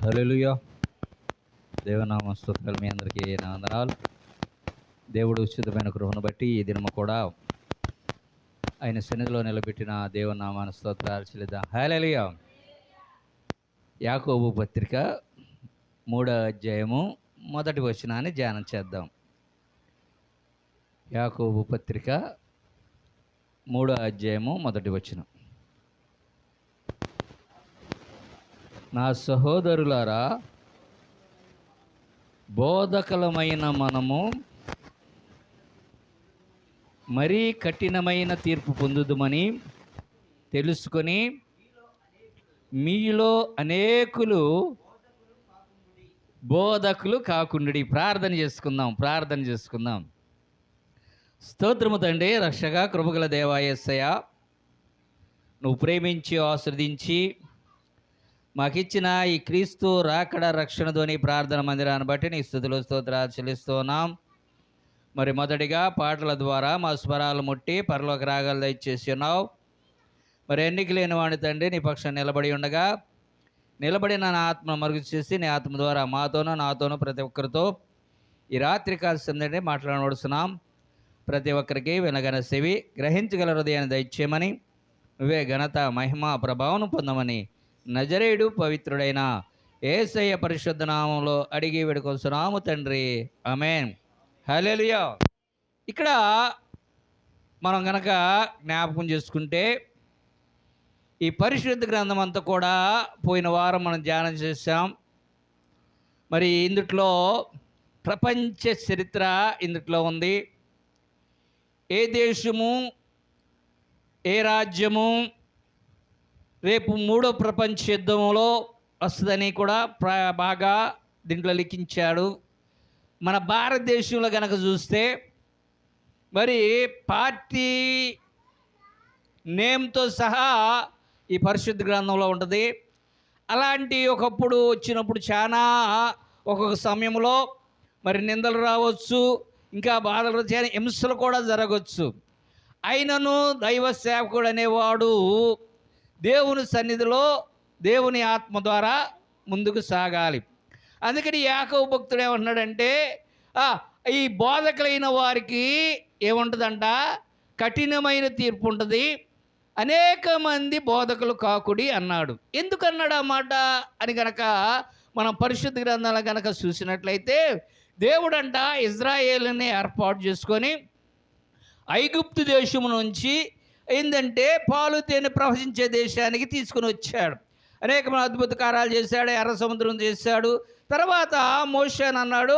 హల్లెలూయా. దేవనామ స్తోత్రాలు. మీ అందరికీ నా వందనాలు. దేవుడు ఉచితమైన కృపను బట్టి ఈ దినము కూడా ఆయన సన్నిధిలో నిలబెట్టిన దేవనామాన స్తోత్రాలు చెల్లిద్దాం. హల్లెలూయా. యాకోబు పత్రిక 3వ అధ్యాయము 1వ వచనాన్ని ధ్యానం చేద్దాం. యాకోబు పత్రిక 3వ అధ్యాయము 1వ వచనం. నా సహోదరులారా, బోధకులమైన మనము మరీ కఠినమైన తీర్పు పొందుదుమని తెలుసుకొని మీలో అనేకులు బోధకులు కాకుండుడి. ప్రార్థన చేసుకుందాం. స్తోత్రము తండ్రి, రక్షగా కృపగల దేవా యేసయ్య, నువ్వు ప్రేమించి ఆస్వాదించి మాకిచ్చిన ఈ క్రీస్తు రాకడ రక్షణ ధ్వని ప్రార్థన మందిరాన్ని బట్టి నీ స్తుతులు స్తోత్రాలు చెల్లిస్తున్నాం. మరి మొదటిగా పాటల ద్వారా మా స్వరాలు ముట్టి పరలోక రాగాలు దయచేసి ఉన్నావు. మరి ఎన్నిక లేని వాడిని తండ్రి నీ పక్షం నిలబడి ఉండగా నిలబడిన నా ఆత్మ మరుగు చేసి నీ ఆత్మ ద్వారా నాతోనూ ప్రతి ఒక్కరితో ఈ రాత్రి కాల సందడి మాట్లాడవడుస్తున్నాం. ప్రతి ఒక్కరికి వినగన చెవి, గ్రహించగల హృదయాన్ని దయచేయమని, నువ్వే ఘనత మహిమ ప్రభావం పొందమని నజరేయుడు పవిత్రుడైన యేసయ్య పరిశుద్ధ నామంలో అడిగి వేడుకొస్తున్నాము తండ్రి, ఆమేన్. హల్లెలూయా. ఇక్కడ మనం గనక జ్ఞాపకం చేసుకుంటే ఈ పరిశుద్ధ గ్రంథం అంతా కూడా పోయిన వారం మనం ధ్యానం చేశాం. మరి ఇందుట్లో ప్రపంచ చరిత్ర ఇందుట్లో ఉంది. ఏ దేశము, ఏ రాజ్యము రేపు 3వ ప్రపంచ యుద్ధంలో వస్తుందని కూడా బాగా దీంట్లో లిఖించాడు. మన భారతదేశంలో కనుక చూస్తే మరి పార్టీ నేమ్తో సహా ఈ పరిశుద్ధ గ్రంథంలో ఉంటుంది. అలాంటి ఒకప్పుడు వచ్చినప్పుడు చాలా ఒక్కొక్క సమయంలో మరి నిందలు రావచ్చు, ఇంకా బాధలు చాలా హింసలు కూడా జరగవచ్చు. అయినను దైవ సేవకుడు అనేవాడు దేవుని సన్నిధిలో దేవుని ఆత్మ ద్వారా ముందుకు సాగాలి. అందుకని యాకోబు భక్తుడు ఏమంటున్నాడంటే, ఈ బోధకులైన వారికి ఏముంటుందంట, కఠినమైన తీర్పు ఉంటుంది, అనేక మంది బోధకులు కాకుడి అన్నాడు. ఎందుకన్నాడు ఆ మాట అని కనుక మనం పరిశుద్ధ గ్రంథాలు కనుక చూసినట్లయితే, దేవుడంట ఇజ్రాయేలుని ఏర్పాటు చేసుకొని ఐగుప్తు దేశము నుంచి ఏంటంటే పాలు తేనె ప్రవహించే దేశానికి తీసుకుని వచ్చాడు. అనేకమైన అద్భుత కార్యాలు చేశాడు, ఎర్ర సముద్రం చేశాడు. తర్వాత మోషేని అన్నాడు,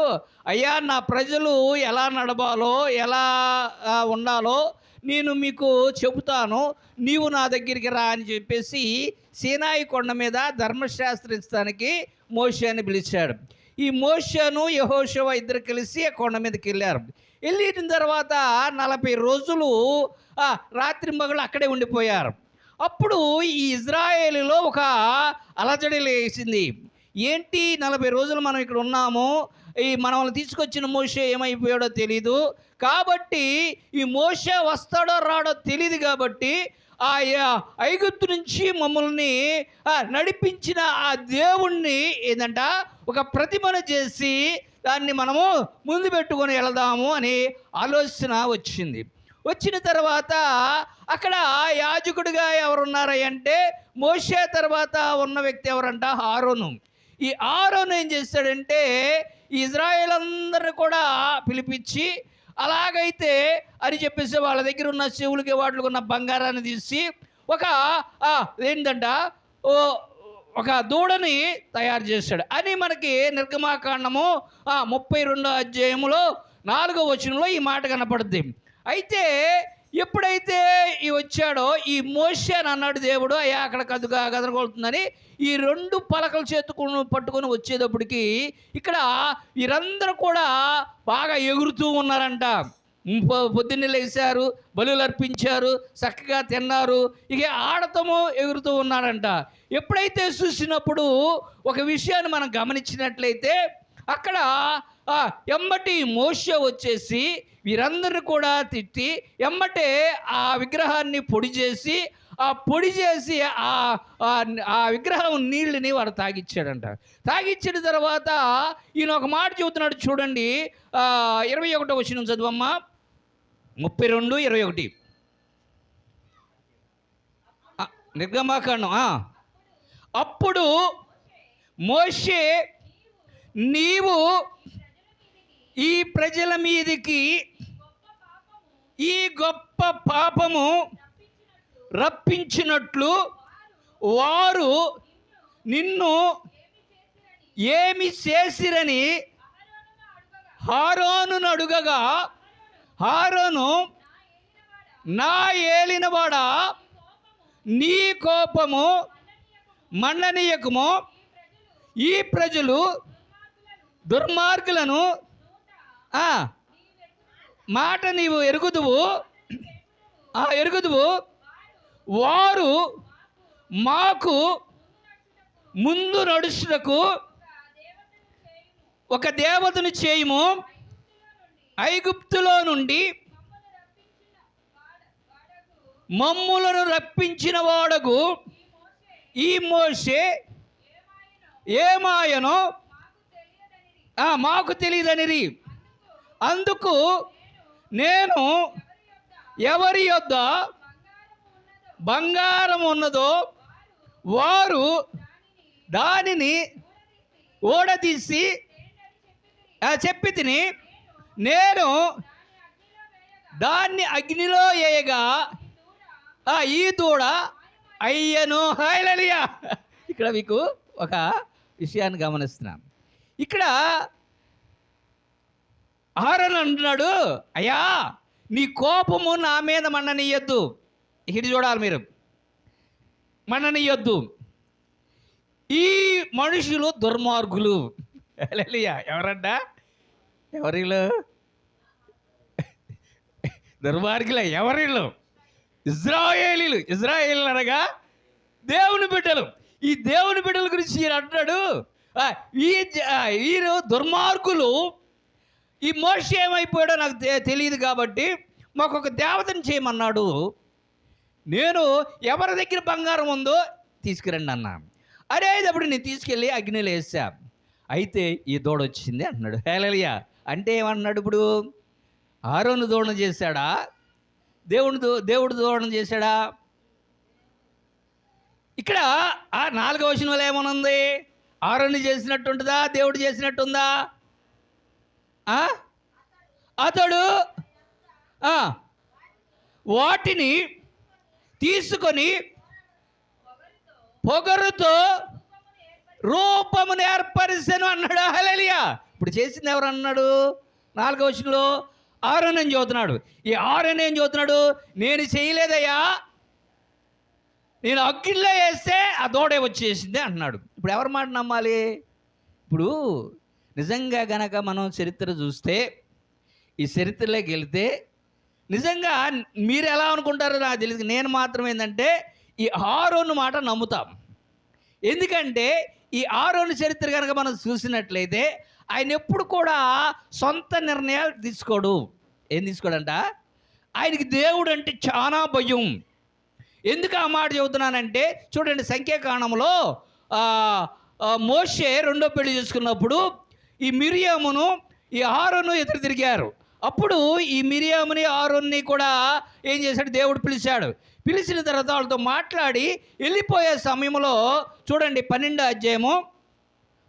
అయ్యా నా ప్రజలు ఎలా నడవాలో ఎలా ఉండాలో నేను మీకు చెబుతాను, నీవు నా దగ్గరికి రా అని చెప్పేసి సీనాయి కొండ మీద ధర్మశాస్త్రించడానికి మోషేని పిలిచాడు. ఈ మోషేను యెహోషువ ఇద్దరు కలిసి ఆ కొండ మీదకి వెళ్ళారు. వెళ్ళిన తర్వాత 40 రోజులు రాత్రి మగళ్ళు అక్కడే ఉండిపోయారు. అప్పుడు ఈ ఇజ్రాయేలులో ఒక అలజడి లేచింది. ఏంటి 40 రోజులు మనం ఇక్కడ ఉన్నాము, ఈ మనల్ని తీసుకొచ్చిన మోషే ఏమైపోయాడో తెలీదు, కాబట్టి ఈ మోషే వస్తాడో రాడో తెలియదు, కాబట్టి ఆ ఐగుప్తు నుంచి మమ్మల్ని నడిపించిన ఆ దేవుణ్ణి ఏంటంట ఒక ప్రతిమను చేసి దాన్ని మనము ముందు పెట్టుకొని వెళదాము అని ఆలోచన వచ్చింది. వచ్చిన తర్వాత అక్కడ యాజకుడిగా ఎవరున్నారంటే మోషే తర్వాత ఉన్న వ్యక్తి ఎవరంట, ఆరోను. ఈ ఆరోను ఏం చేస్తాడంటే ఇజ్రాయేల్ అందరిని కూడా పిలిపించి, అలాగైతే అని చెప్పేసి వాళ్ళ దగ్గర ఉన్న చెవులకి వాటికి ఉన్న బంగారాన్ని తీసి ఒక దూడని తయారు చేశాడు అని మనకి నిర్గమాకాండము 32వ అధ్యాయములో 4వ వచనంలో ఈ మాట కనపడుద్ది. అయితే ఎప్పుడైతే ఈ వచ్చాడో ఈ మోషే అని అన్నాడు దేవుడు, అయ్యా అక్కడ కదరగొలుతుందని ఈ 2 పలకలు పట్టుకొని వచ్చేటప్పటికి ఇక్కడ వీరందరూ కూడా బాగా ఎగురుతూ ఉన్నారంట. పొద్దున్నే లేచారు, బలులు అర్పించారు, చక్కగా తిన్నారు, ఇక ఆడతము ఎగురుతూ ఉన్నారంట. ఎప్పుడైతే చూసినప్పుడు ఒక విషయాన్ని మనం గమనించినట్లయితే అక్కడ ఎమ్మటి మోషే వచ్చేసి వీరందరిని కూడా తిట్టి ఎమ్మటే ఆ విగ్రహాన్ని పొడి చేసి ఆ పొడి చేసి ఆ ఆ విగ్రహం నీళ్ళని వాడు తాగిచ్చాడంట. తాగిచ్చిన తర్వాత ఈయన ఒక మాట చెబుతున్నాడు చూడండి. 21వ వచనం చదువమ్మా. 32:21 నిర్గమాకాండం. అప్పుడు మోషే, నీవు ఈ ప్రజల మీదికి ఈ గొప్ప పాపము రప్పించినట్లు వారు నిన్ను ఏమి చేసిరని హారోనును అడుగగా, హారోను, నా ఏలినవాడా, నీ కోపము మండనీయకము, ఈ ప్రజలు దుర్మార్గులను మాట నీవు ఎరుగుదువు, వారు మాకు ముందు నడుచుటకు ఒక దేవతను చేయుము, ఐగుప్తులో నుండి మమ్ములను రప్పించిన వాడగు ఈ మోషే ఏమాయనో మాకు తెలియదనిరి. అందుకు నేను ఎవరి యొద్ద బంగారం ఉన్నదో వారు దానిని ఓడదీసి చెప్పి తిని, నేను దాన్ని అగ్నిలో వేయగా ఈ దూడ అయ్యను. హల్లెలూయా. ఇక్కడ మీకు ఒక విషయాన్ని గమనిస్తున్నాం. ఇక్కడ ఆరోను అంటున్నాడు, అయ్యా నీ కోపము నా మీద మండనీయొద్దు. ఇక్కడ చూడాలి మీరు, మండనీయొద్దు. ఈ మనుషులు దుర్మార్గులు. హల్లెలూయా. ఎవరంట? ఎవరిలో దుర్మార్గులే? ఎవరిలో? ఇజ్రాయేలీలు. ఇజ్రాయేలీలు అనగా దేవుని బిడ్డలు. ఈ దేవుని బిడ్డల గురించి ఈయన అంటున్నాడు, వీరు దుర్మార్గులు. ఈ మోషే ఏమైపోయాడో నాకు తెలియదు కాబట్టి మాకు ఒక దేవతను చేయమన్నాడు. నేను ఎవరి దగ్గర బంగారం ఉందో తీసుకురండి అన్నా. అప్పుడు నేను తీసుకెళ్ళి అగ్నిలో వేసా. అయితే ఈ దూడ వచ్చింది అంటున్నాడు. హల్లెలూయా. అంటే ఏమన్నాడు? ఇప్పుడు ఆరోను దూడన చేశాడా? దేవుడు దూడన చేశాడా? ఇక్కడ 4వ వచనంలో ఏమనుంది? ఆరోను చేసినట్టు ఉంటుందా? దేవుడు చేసినట్టుందా? అతడు వాటిని తీసుకొని పొగరుతో రూపమును ఏర్పరిసెను అన్నాడు. హల్లెలూయా. ఇప్పుడు చేసింది ఎవరు అన్నాడు? 4వ వచనంలో ఆరోను అని చదువుతున్నాడు. ఈ ఆరోను ఏం చదువుతున్నాడు? నేను చేయలేదయ్యా, నేను అగ్గిలో వేస్తే ఆ దూడే వచ్చేసింది అంటున్నాడు. ఇప్పుడు ఎవరి మాట నమ్మాలి? ఇప్పుడు నిజంగా గనక మనం చరిత్ర చూస్తే, ఈ చరిత్రలోకి వెళితే నిజంగా మీరు ఎలా అనుకుంటారో నాకు తెలియదు. నేను మాత్రం ఏంటంటే ఈ ఆరోను మాట నమ్ముతాం. ఎందుకంటే ఈ ఆరోను చరిత్ర కనుక మనం చూసినట్లయితే ఆయన ఎప్పుడు కూడా సొంత నిర్ణయాలు తీసుకోడు. ఏం తీసుకోడంట? ఆయనకి దేవుడు అంటే చాలా భయం. ఎందుకు ఆ మాట చెబుతున్నానంటే చూడండి, సంఖ్యాకాండంలో మోషే రెండో పెళ్లి చేసుకున్నప్పుడు ఈ మిరియామును ఈ ఆరోను ఎదురు తిరిగారు. అప్పుడు ఈ మిరియాముని ఆరోన్ని కూడా ఏం చేశాడు? దేవుడు పిలిచాడు. పిలిచిన తర్వాత వాళ్ళతో మాట్లాడి వెళ్ళిపోయే సమయంలో చూడండి 12వ అధ్యాయము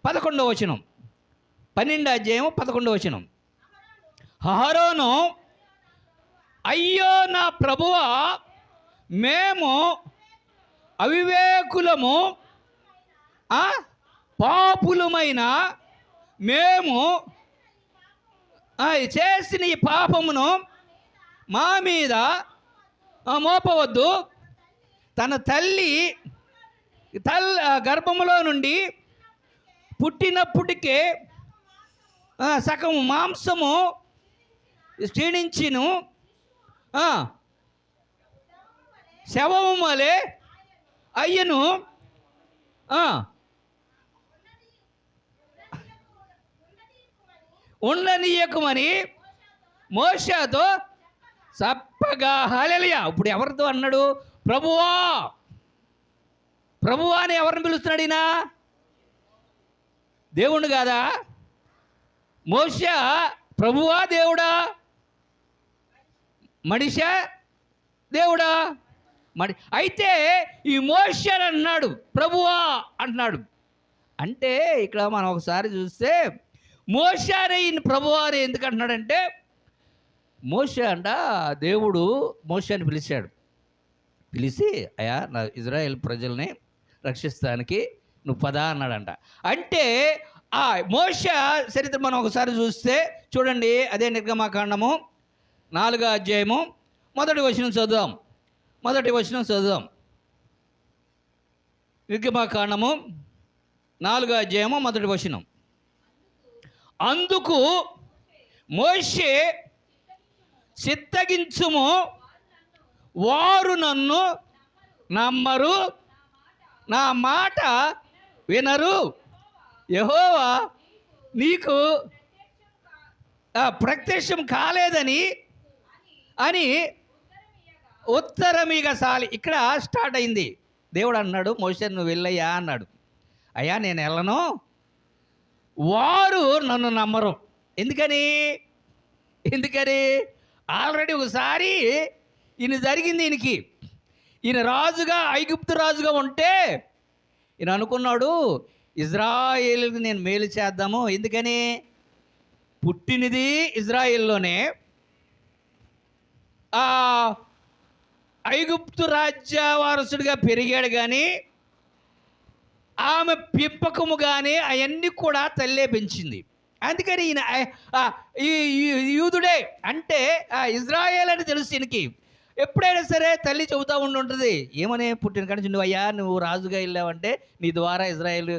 11వ వచనం. 12వ అధ్యాయము 11వ వచనం. ఆరోను, అయ్యో నా ప్రభువా, మేము అవివేకులము, పాపులమైన మేము చేసిన ఈ పాపమును మా మీద మోపవద్దు. తన తల్లి గర్భములో నుండి పుట్టినప్పటికే సగం మాంసము క్షీణించిను, శవము వలె అయ్యను. ఉండనీయకమని మోషేతో చెప్పగా. హల్లెలూయా. ఇప్పుడు ఎవరితో అన్నాడు? ప్రభువా ప్రభువా అని ఎవరిని పిలుస్తున్నాడు ఈయన? దేవుణ్ణి కాదా? మోషే ప్రభువా దేవుడా? మనిషా దేవుడా? అయితే ఈ మోషే అన్నాడు ప్రభువా అంటున్నాడు. అంటే ఇక్కడ మనం ఒకసారి చూస్తే మోషే అనే ఈయన ప్రభువా అని ఎందుకు అంటున్నాడంటే, మోషే అంట దేవుడు మోషేని పిలిచాడు. పిలిచి అయ్యా నా ఇజ్రాయేల్ ప్రజల్ని రక్షిస్తానికి నువ్వు పద అన్నాడంట. అంటే ఆ మోషే చరిత్ర మనం ఒకసారి చూస్తే చూడండి, అదే నిర్గమకాండము 4వ అధ్యాయము 1వ వచనం చదువుదాం. 1వ వచనం చదువుదాం. నిర్గమకాండము 4వ అధ్యాయము 1వ వచనం. అందుకు మోషే చిత్తగించుము, వారు నన్ను నమ్మరు, నా మాట వినరు, యెహోవా నీకు ప్రత్యక్షం కాలేదని అని ఉత్తరమిగ సాలి. ఇక్కడ స్టార్ట్ అయింది. దేవుడు అన్నాడు మోషే నువ్వు వెళ్ళయ్యా అన్నాడు. అయ్యా నేను వెళ్ళను, వారు నన్ను నమ్మరు. ఎందుకని ఆల్రెడీ ఒకసారి ఈయన జరిగింది. ఈయన రాజుగా, ఐగుప్తు రాజుగా ఉంటే ఈయన అనుకున్నాడు ఇజ్రాయేలుకి నేను మేలు చేద్దాము. ఎందుకని పుట్టినది ఇజ్రాయేల్లోనే, ఐగుప్తు రాజ్య వారసుడిగా పెరిగాడు, కానీ ఆమె పెంపకము కానీ అవన్నీ కూడా తల్లే పెంచింది. అందుకని ఈయన ఈ యూదుడే అంటే ఇజ్రాయేల్ అని తెలుసు ఈయనకి. ఎప్పుడైనా సరే తల్లి చెబుతూ ఉంటుంది ఏమని, పుట్టిన కానీ నువ్వు అయ్యా నువ్వు రాజుగా వెళ్ళావంటే నీ ద్వారా ఇజ్రాయేల్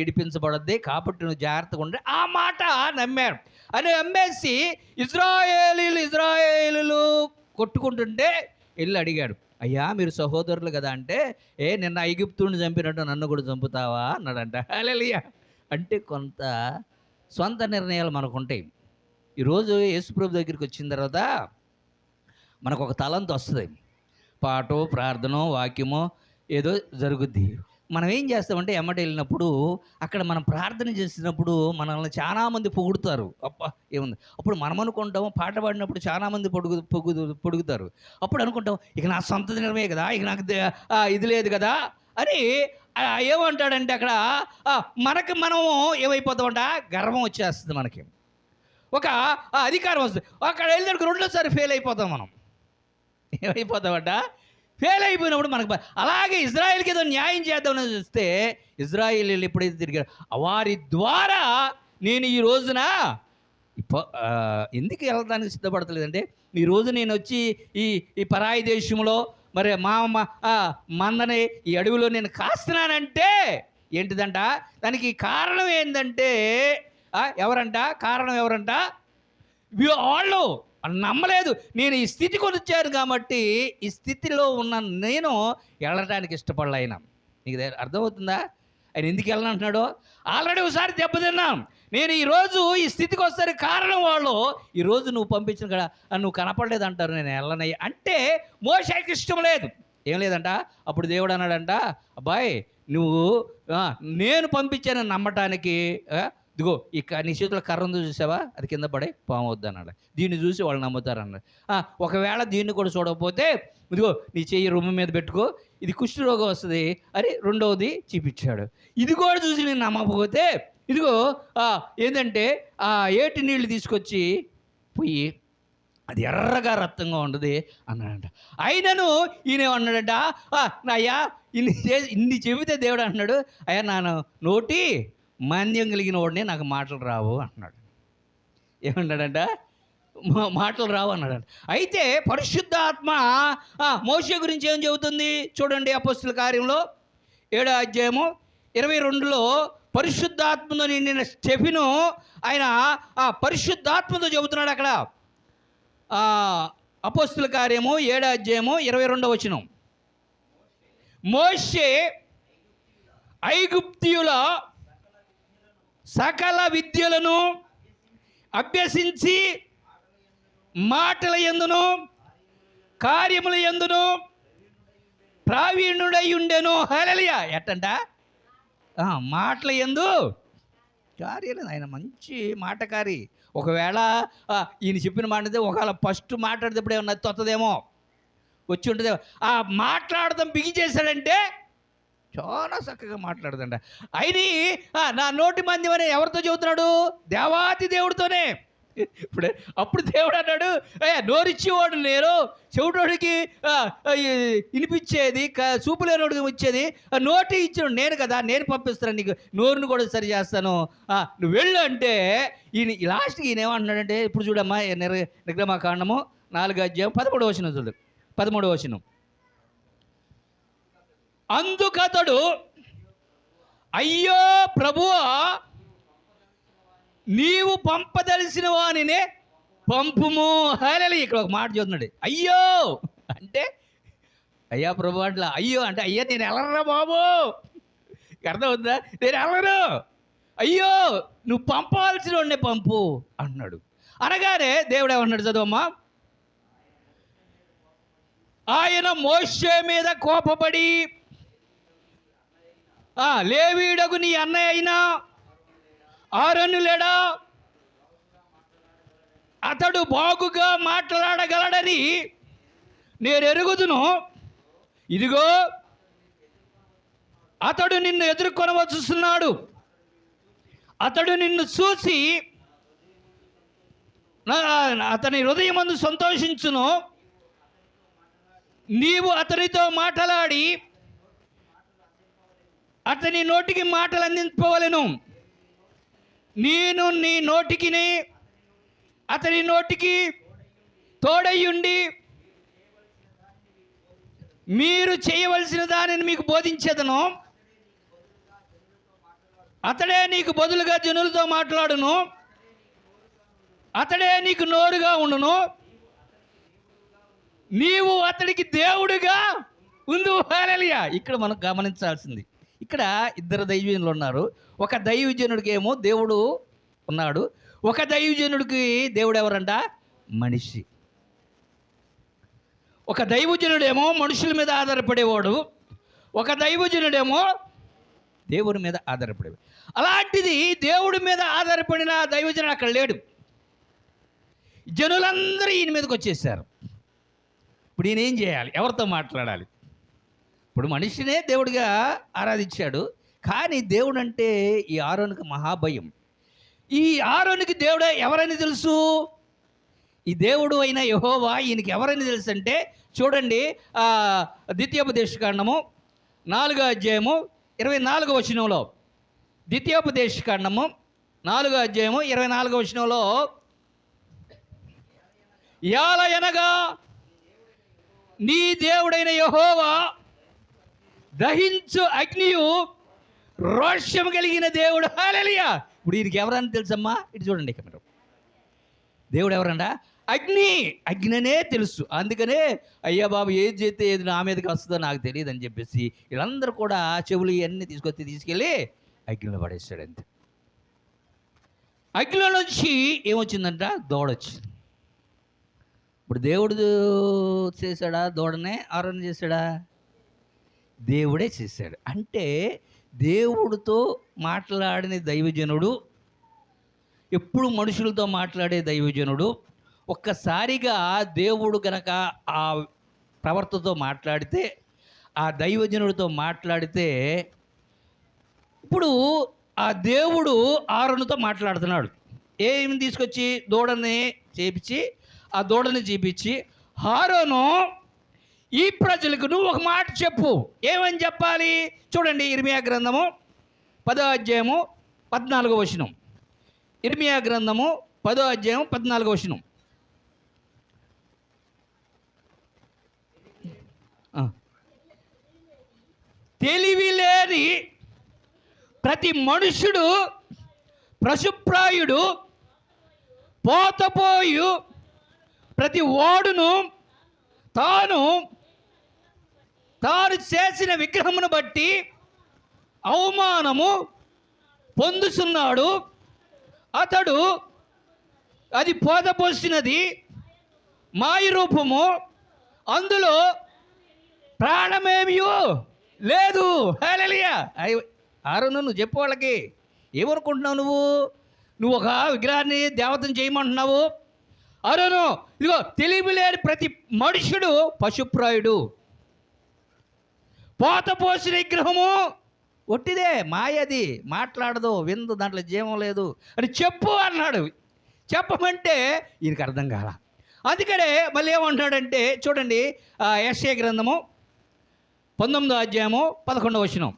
ఇడిపించబడద్ది, కాబట్టి నువ్వు జాగ్రత్తగా ఉండే. ఆ మాట నమ్మాడు. అని నమ్మేసి ఇజ్రాయేలీలు కొట్టుకుంటుంటే వెళ్ళి అడిగాడు, అయ్యా మీరు సహోదరులు కదా అంటే, నిన్న ఐగుప్తుడిని చంపినట్టు నన్ను కూడా చంపుతావా అన్నాడంట. హల్లెలూయా. అంటే కొంత సొంత నిర్ణయాలు మనకు ఉంటాయి. ఈరోజు యేసుప్రభు దగ్గరికి వచ్చిన తర్వాత మనకు ఒక తలంత వస్తుంది. పాటో ప్రార్థనో వాక్యమో ఏదో జరుగుద్ది. మనం ఏం చేస్తామంటే ఎమ్మటి వెళ్ళినప్పుడు అక్కడ మనం ప్రార్థన చేసినప్పుడు మనల్ని చాలామంది పొగుడుతారు. ఏముంది అప్పుడు మనం అనుకుంటాము, పాట పాడినప్పుడు చాలామంది పొడుగుతారు. అప్పుడు అనుకుంటాం ఇక నా సొంత నిర్ణయమే కదా, ఇక నాకు ఇది లేదు కదా అని ఏమంటాడంటే అక్కడ మనము ఏమైపోతామంట, గర్వం వచ్చేస్తుంది, మనకి ఒక అధికారం వస్తుంది. అక్కడ వెళ్ళినప్పుడు రెండోసారి ఫెయిల్ అయిపోతాం. మనం ఏమైపోతామంట, ఫెయిల్ అయిపోయినప్పుడు మనకు అలాగే ఇజ్రాయేల్కి ఏదో న్యాయం చేద్దామని చూస్తే ఇజ్రాయేల్ ఎప్పుడైతే తిరిగారు వారి ద్వారా నేను ఈ రోజున ఎందుకు వెళ్ళడానికి సిద్ధపడతలేదంటే, ఈరోజు నేను వచ్చి ఈ పరాయి దేశంలో మరి మందని ఈ అడవిలో నేను కాస్తున్నానంటే ఏంటిదంట, దానికి కారణం ఏంటంటే కారణం ఎవరంట, వాళ్ళు నమ్మలేదు. నేను ఈ స్థితికి వచ్చాను కాబట్టి ఈ స్థితిలో ఉన్న నేను వెళ్ళడానికి ఇష్టపడలే. ఆయన నీకు అర్థమవుతుందా ఆయన ఎందుకు వెళ్ళనంటున్నాడో? ఆల్రెడీ ఒకసారి దెబ్బతిన్నాం. నేను ఈరోజు ఈ స్థితికి వస్తే కారణం వాళ్ళు ఈరోజు నువ్వు పంపించిన కదా నువ్వు కనపడలేదు అంటారు, నేను వెళ్ళనయ్య అంటే మోషేకి ఇష్టం లేదు. ఏం లేదంట. అప్పుడు దేవుడు అన్నాడంట, అబ్బాయి నువ్వు నేను పంపించానని నమ్మటానికి ఇదిగో నీ చేతిలో కర్ర ఉందో చూసావా, అది కింద పడే పాము వద్దు అన్నాడు. దీన్ని చూసి వాళ్ళు నమ్ముతారు అన్నాడు. ఒకవేళ దీన్ని కూడా చూడకపోతే ఇదిగో నీ చెయ్యి రొమ్ము మీద పెట్టుకో, ఇది కుష్ఠరోగం వస్తుంది అని రెండవది చూపించాడు. ఇది కూడా చూసి నేను నమ్మకపోతే ఇదిగో ఏంటంటే ఏటి నీళ్లు తీసుకొచ్చి పొయ్యి అది ఎర్రగా రక్తంగా ఉండదు అన్నాడంట. అయినను ఈయన అన్నాడంట, అయ్యా ఇన్ని చెబితే దేవుడు అంటున్నాడు, అయ్యా నా నోటి మాంద్యం కలిగిన వాడిని నాకు మాటలు రావు అంటున్నాడు. ఏమన్నాడంట, మాటలు రావు అన్నాడంట. అయితే పరిశుద్ధాత్మ మోషే గురించి ఏం చెబుతుంది చూడండి. అపోస్తుల కార్యంలో 7వ అధ్యాయము 22లో పరిశుద్ధాత్మతో నిండిన స్టెఫెను ఆయన పరిశుద్ధాత్మతో చెబుతున్నాడు. అక్కడ అపోస్తుల కార్యము 7వ అధ్యాయము 22వ వచనం. మోషే ఐగుప్తీయుల సకల విద్యలను అభ్యసించి మాటల యందును కార్యముల యందును ప్రావీణుడై ఉండెను. హల్లెలూయా. ఎట్టంట మాటల యందు కార్యాలు. ఆయన మంచి మాటకారి. ఒకవేళ ఈయన చెప్పిన మాట ఒకవేళ ఫస్ట్ మాట్లాడినప్పుడు ఏమన్నా తొత్తదేమో వచ్చి ఉంటుంది. ఆ మాట్లాడదాం బిగించేశాడంటే చాలా చక్కగా మాట్లాడదంట. అయినా నా నోటి మంది అని ఎవరితో చెబుతున్నాడు? దేవాతి దేవుడితోనే. ఇప్పుడే అప్పుడు దేవుడు అన్నాడు, నోరిచ్చేవాడు నేను, చెవిటోడికి వినిపించేది, చూపు లేనోడికి వచ్చేది, నోటి ఇచ్చాడు నేను కదా, నేను పంపిస్తాను నీకు, నోరుని కూడా సరి చేస్తాను, నువ్వు వెళ్ళు అంటే ఈయన లాస్ట్కి ఈయన ఏమంటున్నాడంటే, ఇప్పుడు చూడమ్మా నిర్గమకాండము 4:13 చూడు. 13 అందుకతడు అయ్యో ప్రభువా నీవు పంపదలిసిన వానినే పంపుము. హల్లెలూయా. ఇక్కడ ఒక మాట చూస్తున్నాడు. అయ్యో అంటే అయ్యా ప్రభు అట్లా, అయ్యో అంటే అయ్యా నేను వెళ్ళరా బాబు, అర్థం అవుతుందా? నేను వెళ్ళను, అయ్యో నువ్వు పంపాల్సిన వాడినే పంపు అన్నాడు. అనగానే దేవుడు ఏమన్నాడు చదవమ్మా? ఆయన మోషే మీద కోపపడి లేవీయుడగు నీ అన్నయ్య అయినా ఆరోను లేడా, అతడు బాగుగా మాట్లాడగలడని నేను ఎరుగుదును, ఇదిగో అతడు నిన్ను ఎదుర్కొనవచ్చున్నాడు, అతడు నిన్ను చూసి అతని హృదయమందు సంతోషించును, నీవు అతనితో మాట్లాడి అతని నోటికి మాటలు అందించవలెను, నేను నీ నోటికి అతని నోటికి తోడయ్యుండి మీరు చేయవలసిన దానిని మీకు బోధించేదను, అతడే నీకు బదులుగా జనులతో మాట్లాడును, అతడే నీకు నోరుగా ఉండును, నీవు అతడికి దేవుడుగా ఉండు. హల్లెలూయా. ఇక్కడ మనం గమనించాల్సింది, ఇక్కడ ఇద్దరు దైవజనులు ఉన్నారు. ఒక దైవజనుడికి ఏమో దేవుడు ఉన్నాడు, ఒక దైవజనుడికి దేవుడు ఎవరంట? మనిషి. ఒక దైవజనుడేమో మనుషుల మీద ఆధారపడేవాడు, ఒక దైవజనుడేమో దేవుడి మీద ఆధారపడేవాడు. అలాంటిది దేవుడి మీద ఆధారపడిన దైవజనుడు అక్కడ లేడు. జనులందరూ ఈయన మీదకి వచ్చేసారు. ఇప్పుడు ఈయన ఏం చేయాలి? ఎవరితో మాట్లాడాలి? ఇప్పుడు మనిషినే దేవుడిగా ఆరాధించాడు, కానీ దేవుడు అంటే ఈ ఆరోనుకి మహాభయం. ఈ ఆరోనుకి దేవుడు ఎవరని తెలుసు? ఈ దేవుడు అయిన యెహోవా ఈయనకి ఎవరని తెలుసు అంటే చూడండి, ద్వితీయోపదేశకాండము 4:24 ద్వితీయోపదేశకాండము 4:24 యాలయనగా నీ దేవుడైన యెహోవా దహించు అగ్నియు రోషం కలిగిన దేవుడు. హల్లెలూయా. ఇప్పుడు వీరికి ఎవరని తెలుసమ్మా? ఇటు చూడండి, ఇక్కడ దేవుడు ఎవరంట? అగ్నినే తెలుసు. అందుకనే అయ్యా బాబు ఏది చేస్తే ఏది నా మీదకి వస్తుందో నాకు తెలియదు అని చెప్పేసి వీళ్ళందరూ కూడా చెవులు ఇవన్నీ తీసుకెళ్ళి అగ్నిలో పడేస్తాడు. అంతే. అగ్నిలో నుంచి ఏమొచ్చిందంట? దూడొచ్చింది. ఇప్పుడు దేవుడు చేశాడా దూడనే? ఆరోను చేశాడా? దేవుడే చేశాడు. అంటే దేవుడితో మాట్లాడిన దైవజనుడు, ఎప్పుడు మనుషులతో మాట్లాడే దైవజనుడు, ఒక్కసారిగా దేవుడు గనక ఆ ప్రవర్తతో మాట్లాడితే, ఆ దైవజనుడితో మాట్లాడితే, ఇప్పుడు ఆ దేవుడు ఆరోనుతో మాట్లాడుతున్నాడు. ఏమి తీసుకొచ్చి దూడని చేపించి, ఆ దూడని చూపించి, ఆరోను ఈ ప్రజలకు నువ్వు ఒక మాట చెప్పు. ఏమని చెప్పాలి? చూడండి, ఇర్మియా గ్రంథము 10:14. ఇర్మియా గ్రంథము 10:14. తెలివి లేని ప్రతి మనుషుడు పశుప్రాయుడు పోతపోయు ప్రతి ఓడును తాను చేసిన విగ్రహమును బట్టి అవమానము పొందుతున్నాడు. అతడు అది పోతపోసినది మాయ రూపము, అందులో ప్రాణమేమియో లేదు. హల్లెలూయా. ఆరోను నువ్వు చెప్పు వాళ్ళకి, ఏమనుకుంటున్నావు నువ్వు ఒక విగ్రహాన్ని దేవతను చేయమంటున్నావు. ఆరోను ఇదిగో తెలివి లేని ప్రతి మనుషుడు పశుప్రాయుడు, పోత పోసిన విగ్రహము ఒట్టిదే, మాయది, మాట్లాడదు, విందు, దాంట్లో జీవం లేదు అని చెప్పు అన్నాడు. చెప్పమంటే ఈయనకి అర్థం కాల. అందుకనే మళ్ళీ ఏమంటున్నాడంటే చూడండి, యెషయా గ్రంథము 19వ అధ్యాయము 11వ వచనం.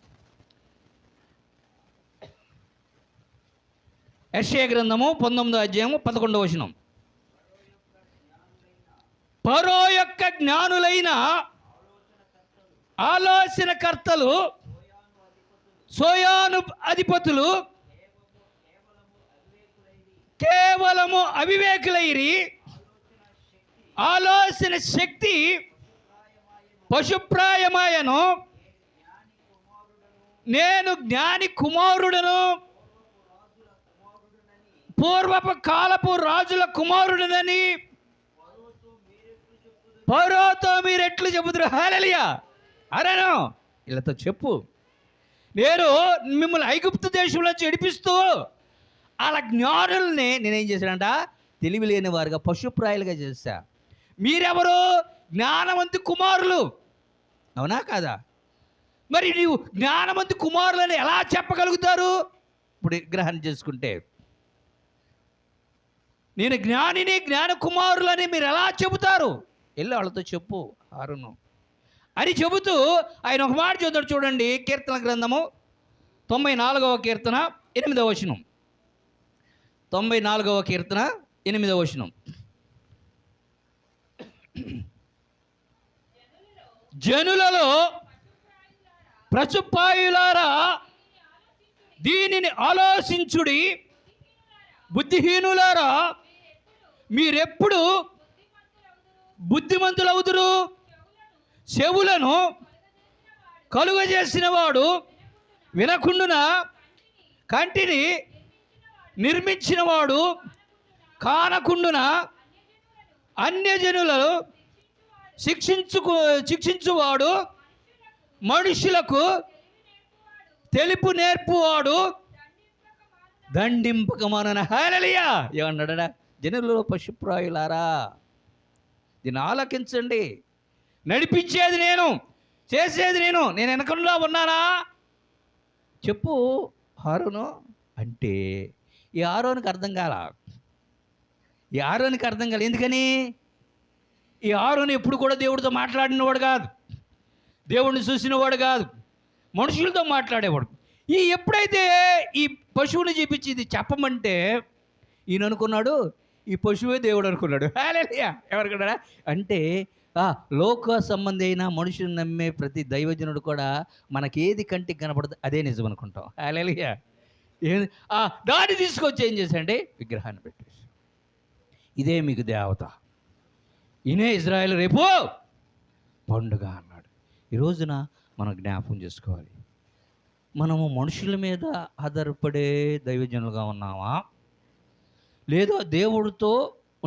యెషయా గ్రంథము 19వ అధ్యాయము 11వ వచనం. ఫరో యొక్క జ్ఞానులైన ఆలోచనకర్తలు, సోయాను అధిపతులు కేవలము అవివేకులైరి, ఆలోచన శక్తి పశుప్రాయమాయను, నేను జ్ఞాని కుమారుడను, పూర్వపు కాలపు రాజుల కుమారుడనని ఫరోతో మీరెట్లు చెబుతారు. హల్లెలూయా. అరేను వీళ్ళతో చెప్పు, నేను మిమ్మల్ని ఐగుప్తు దేశంలోంచి ఏడిపిస్తూ వాళ్ళ జ్ఞానుల్ని నేనేం చేశానంట, తెలివి లేని వారుగా పశుప్రాయులుగా చేశా. మీరెవరు? జ్ఞానవంతి కుమారులు, అవునా కాదా? మరి నీవు జ్ఞానవంతి కుమారులని ఎలా చెప్పగలుగుతారు? ఇప్పుడు విగ్రహాన్ని చేసుకుంటే నేను జ్ఞానిని, జ్ఞాన కుమారులని మీరు ఎలా చెబుతారు? వెళ్ళి వాళ్ళతో చెప్పు ఆరును అని చెబుతూ ఆయన ఒక మాట చదువుతాడు. చూడండి, కీర్తన గ్రంథము 94వ కీర్తన 8వ వచనం. 94వ కీర్తన 8వ వచనం. జనులలో పశుప్రాయులారా దీనిని ఆలోచించుడి, బుద్ధిహీనులారా మీరెప్పుడు బుద్ధిమంతులవుదురు. చెవులను కలుగజేసిన వాడు వినకుండున, కంటిని నిర్మించిన వాడు కానకుండున, అన్యజనులను శిక్షించువాడు, మనుషులకు తెలుపు నేర్పువాడు, దండింపకమాన. హల్లెలూయా. ఏమన్నాడా? జనులలో పశుప్రాయులారా దీన్ని ఆలకించండి, నడిపించేది నేను, చేసేది నేను వెనకంలో ఉన్నానా చెప్పు ఆరోను అంటే. ఈ ఆరోనికి అర్థం కాల, ఎందుకని? ఈ ఆరోను ఎప్పుడు కూడా దేవుడితో మాట్లాడినవాడు కాదు, దేవుడిని చూసినవాడు కాదు, మనుషులతో మాట్లాడేవాడు. ఎప్పుడైతే ఈ పశువుని చూపించి ఇది చెప్పమంటే ఈయన అనుకున్నాడు ఈ పశువే దేవుడు అనుకున్నాడు. హల్లెలూయా. ఎవరుకున్నాడా అంటే లోక సంబంధి అయిన మనుషుని నమ్మే ప్రతి దైవజనుడు కూడా మనకేది కంటికి కనపడదు అదే నిజం అనుకుంటాం. హల్లెలూయా. దాన్ని తీసుకొచ్చి ఏం చేశాడంటే విగ్రహాన్ని పెట్టేసి, ఇదే మీకు దేవత, ఈయనే ఇజ్రాయేలు రేపు పండుగ అన్నాడు. ఈ రోజున మనం జ్ఞాపకం చేసుకోవాలి, మనము మనుషుల మీద ఆధారపడే దైవజనులుగా ఉన్నామా, లేదా దేవుడితో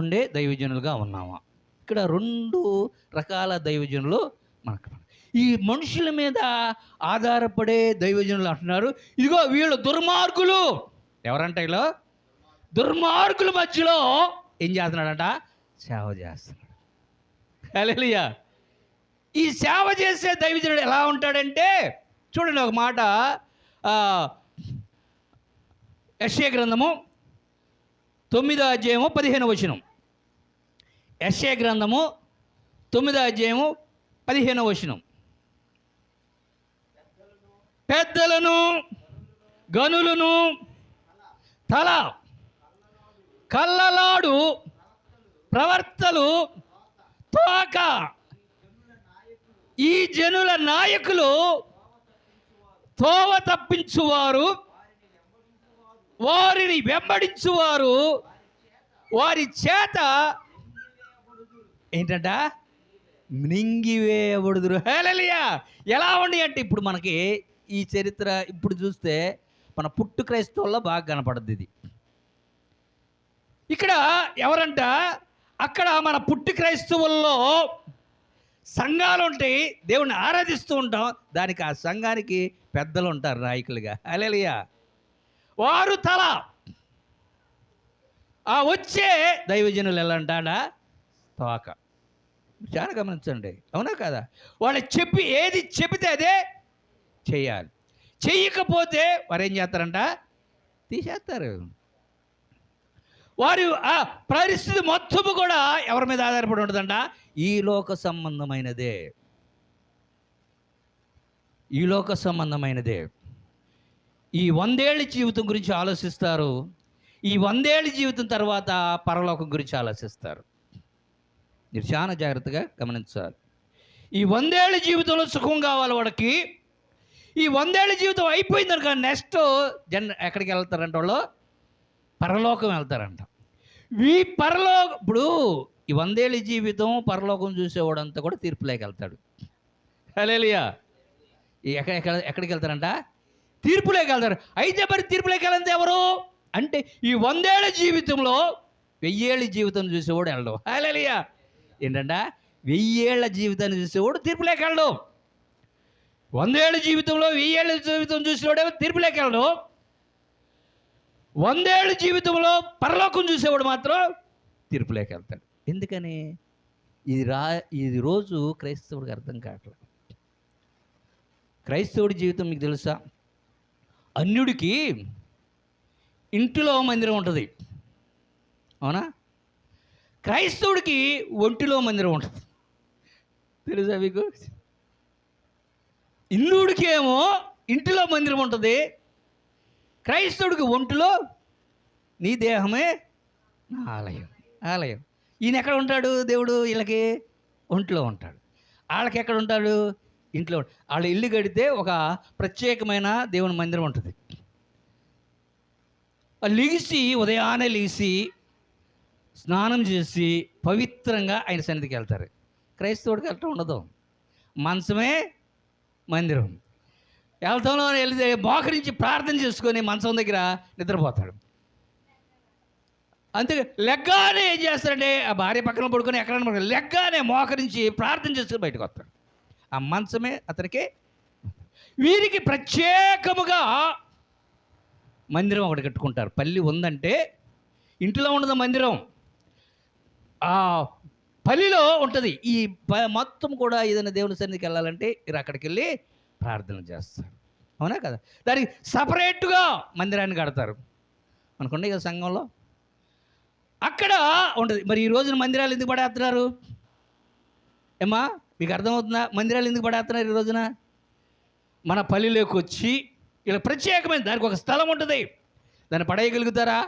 ఉండే దైవజనులుగా ఉన్నామా? ఇక్కడ 2 రకాల దైవజనులు మనకు. ఈ మనుషుల మీద ఆధారపడే దైవజనులు అంటున్నారు, ఇదిగో వీళ్ళు దుర్మార్గులు. ఎవరంట? వీళ్ళు దుర్మార్గుల మధ్యలో ఏం చేస్తున్నాడంట? సేవ చేస్తున్నాడు. హల్లెలూయా. ఈ సేవ చేసే దైవజనుడు ఎలా ఉంటాడంటే చూడండి, ఒక మాట యెషయా గ్రంథము 9వ అధ్యాయము 15వ వచనం. యెషయా గ్రంథము 9వ అధ్యాయము 15వ వచనం. పెద్దలను గనులను తల కళ్ళలాడు ప్రవర్తలు తోక, ఈ జనుల నాయకులు తోవ తప్పించువారు, వారిని వెంబడించువారు వారి చేత ఏంటంట మింగివేయబడుదురు. హల్లెలూయా. ఎలా ఉంది అంటే ఇప్పుడు మనకి ఈ చరిత్ర ఇప్పుడు చూస్తే మన పుట్టు క్రైస్తవుల్లో బాగా కనపడుద్ది ఇది. ఇక్కడ ఎవరంట? అక్కడ మన పుట్టు క్రైస్తవుల్లో సంఘాలు ఉంటాయి, దేవుణ్ణి ఆరాధిస్తూ ఉంటాం. దానికి ఆ సంఘానికి పెద్దలు ఉంటారు నాయకులుగా. హల్లెలూయా. వారు తల, ఆ వచ్చే దైవజనులు ఎలా అంటాడా తోక. చాలా గమనించండి, అవునా కదా? వాళ్ళు ఏది చెబితే అదే చేయాలి. చెయ్యకపోతే వారు ఏం చేస్తారంట? తీసేస్తారు. వారు ఆ పరిస్థితి మొత్తము కూడా ఎవరి మీద ఆధారపడి ఉంటుందంట? ఈ లోక సంబంధమైనదే, ఈ లోక సంబంధమైనదే. ఈ 100 ఏళ్ళ జీవితం గురించి ఆలోచిస్తారు. ఈ 100 ఏళ్ళ జీవితం తర్వాత పరలోకం గురించి ఆలోచిస్తారు. మీరు చాలా జాగ్రత్తగా గమనించాలి. ఈ 100 ఏళ్ళ జీవితంలో సుఖం కావాలి వాడికి. ఈ 100 ఏళ్ళ జీవితం అయిపోయింది అనుకో, నెక్స్ట్ ఎక్కడికి వెళ్తారంట? వాళ్ళు పరలోకం వెళ్తారంట. ఇప్పుడు ఈ 100 ఏళ్ళ జీవితం పరలోకం చూసేవాడంతా కూడా తీర్పులోకి వెళ్తాడు. హల్లెలూయా. ఎక్కడికి వెళ్తారంట? తీర్పులోకి వెళ్తారు. అయితే మరి తీర్పులోకి వెళ్ళండి ఎవరు అంటే, ఈ 100 ఏళ్ళ జీవితంలో 1000 ఏళ్ళ జీవితం చూసేవాడు వెళ్ళడు. హల్లెలూయా. ఏంటంట? 1000 ఏళ్ళ జీవితాన్ని చూసేవాడు తీర్పులోకి వెళ్ళడు. 100 ఏళ్ళ జీవితంలో 1000 ఏళ్ళ జీవితం చూసేవాడేమో తీర్పులోకి వెళ్ళడు. 100 ఏళ్ళ జీవితంలో పరలోకం చూసేవాడు మాత్రం తీర్పులోకి వెళ్తాడు. ఎందుకని? ఇది రోజు క్రైస్తవుడికి అర్థం కావట్లేదు. క్రైస్తవుడి జీవితం మీకు తెలుసా? అన్యుడికి ఇంటిలో మందిరం ఉంటుంది, అవునా? క్రైస్తవుడికి ఒంటిలో మందిరం ఉంటుంది. తెలుసా మీకు? హిందువుడికి ఏమో ఇంటిలో మందిరం ఉంటుంది, క్రైస్తవుడికి ఒంటిలో నీ దేహమే నా ఆలయం. ఆలయం. ఈయన ఎక్కడ ఉంటాడు? దేవుడు వీళ్ళకి ఒంటిలో ఉంటాడు. వాళ్ళకి ఎక్కడ ఉంటాడు? ఇంట్లో. వాళ్ళ ఇల్లు కడితే ఒక ప్రత్యేకమైన దేవుని మందిరం ఉంటుంది. ఉదయాన్నే లేచి స్నానం చేసి పవిత్రంగా ఆయన సన్నిధికి వెళ్తారు. క్రైస్తవుడికి వెళ్ళటం ఉండదు. మంచమే మందిరం. వెళ్తాంలో వెళ్తే మోకరించి ప్రార్థన చేసుకొని మంచం దగ్గర నిద్రపోతాడు. అంతే. లెగ్గానే ఏం చేస్తాడంటే, ఆ భార్య పక్కన పడుకొని ఎక్కడైనా లెగ్గానే మోకరించి ప్రార్థన చేసుకుని బయటకు వస్తాడు. ఆ మంచమే అతనికి. వీరికి ప్రత్యేకముగా మందిరం ఒకటి కట్టుకుంటారు. పల్లి ఉందంటే ఇంట్లో ఉండదు మందిరం, ఆ పల్లిలో ఉంటుంది. ఈ మొత్తం కూడా ఏదైనా దేవుని సన్నిధికి వెళ్ళాలంటే మీరు అక్కడికి వెళ్ళి ప్రార్థన చేస్తారు, అవునా కదా? దానికి సపరేట్గా మందిరాన్ని కడతారు అనుకోండి కదా సంఘంలో. అక్కడ ఉంటుంది. మరి ఈ రోజున మందిరాలు ఎందుకు పడేస్తున్నారు ఏమ్మా? మీకు అర్థమవుతుందా? మందిరాలు ఎందుకు పడేస్తున్నారు ఈ రోజున? మన పల్లెలోకి వచ్చి ఇలా ప్రత్యేకమైన దానికి ఒక స్థలం ఉంటుంది, దాన్ని పడేయగలుగుతారా?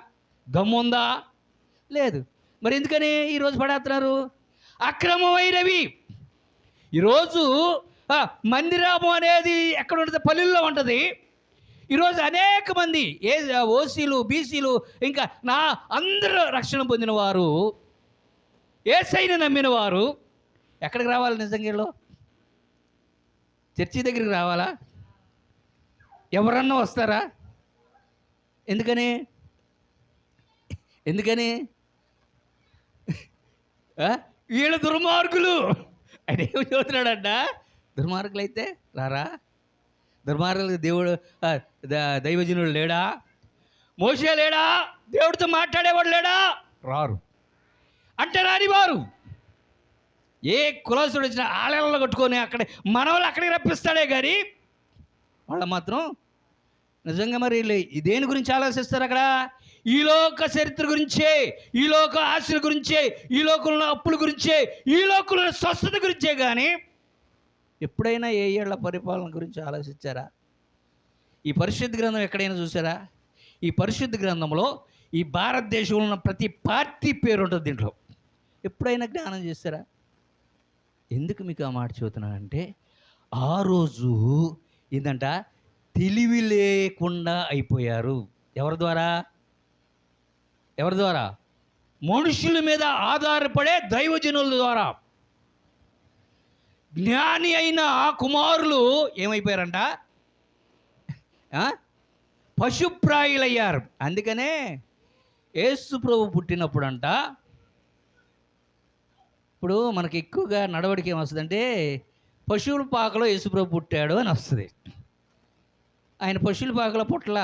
దమ్ము ఉందా? లేదు. మరి ఎందుకని ఈరోజు పడేస్తున్నారు? అక్రమమైనవి. ఈరోజు మందిరము అనేది ఎక్కడ ఉంటుంది? పల్లెల్లో ఉంటుంది. ఈరోజు అనేక మంది ఓసీలు, బీసీలు, ఇంకా అందరూ రక్షణ పొందిన వారు, యేసయ్యను నమ్మిన వారు ఎక్కడికి రావాలి? నిజంగా చర్చి దగ్గరికి రావాలా? ఎవరన్నా వస్తారా? ఎందుకని? వీళ్ళు దుర్మార్గులు ఆయన ఏమి చదువుతున్నాడంట? దుర్మార్గులు అయితే రారా? దుర్మార్గులకు దేవుడు దైవజనుడు లేడా? మోషే లేడా? దేవుడితో మాట్లాడేవాడు లేడా? రారు. అంటే రాని వారు ఏ కులసుడు వచ్చినా ఆలయాలలో కట్టుకొని అక్కడే మనవాళ్ళు అక్కడికి రప్పిస్తాడే కానీ వాళ్ళు మాత్రం నిజంగా మరి దేని గురించి ఆలోచిస్తారు? అక్కడ ఈ లోక చరిత్ర గురించే, ఈ లోక ఆశల గురించే, ఈ లోకంలో అప్పుల గురించే, ఈ లోకంలో స్వస్థత గురించే. కానీ ఎప్పుడైనా ఏ ఏళ్ల పరిపాలన గురించి ఆలోచించారా? ఈ పరిశుద్ధ గ్రంథం ఎక్కడైనా చూసారా? ఈ పరిశుద్ధ గ్రంథంలో ఈ భారతదేశంలో ఉన్న ప్రతి పార్టీ పేరు ఉంటుంది దీంట్లో. ఎప్పుడైనా జ్ఞానం చేస్తారా? ఎందుకు మీకు ఆ మాట చెబుతున్నానంటే, ఆ రోజు ఏంటంట, తెలివి లేకుండా అయిపోయారు. ఎవరి ద్వారా? మనుషుల మీద ఆధారపడే దైవజనుల ద్వారా. జ్ఞాని అయిన కుమారులు ఏమైపోయారంట? పశుప్రాయులయ్యారు. అందుకనే యేసు ప్రభు పుట్టినప్పుడంట ఇప్పుడు మనకి ఎక్కువగా నడవడికి ఏమొస్తుందంటే పశువుల పాకలో యేసుప్రభు పుట్టాడు అని వస్తుంది. ఆయన పశువుల పాకలో పుట్ల,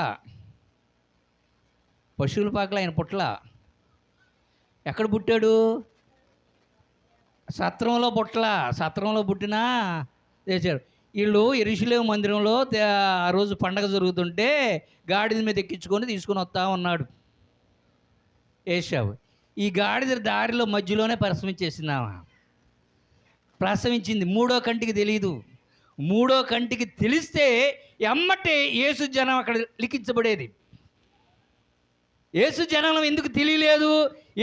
పశువుల పాకలో ఆయన పుట్ల. ఎక్కడ పుట్టాడు? సత్రంలో పుట్ల. సత్రంలో పుట్టినా చేశారు. వీళ్ళు యెరూషలేము మందిరంలో ఆ రోజు పండగ జరుగుతుంటే గాడిద మీద ఎక్కించుకొని తీసుకొని వస్తూ ఉన్నాడు ఏశావు. ఈ గాడిద దారిలో మధ్యలోనే ప్రసవించింది. మూడో కంటికి తెలియదు. మూడో కంటికి తెలిస్తే ఎమ్మటే యేసు జనం అక్కడ లిఖించబడేది. యేసు జనం ఎందుకు తెలియలేదు?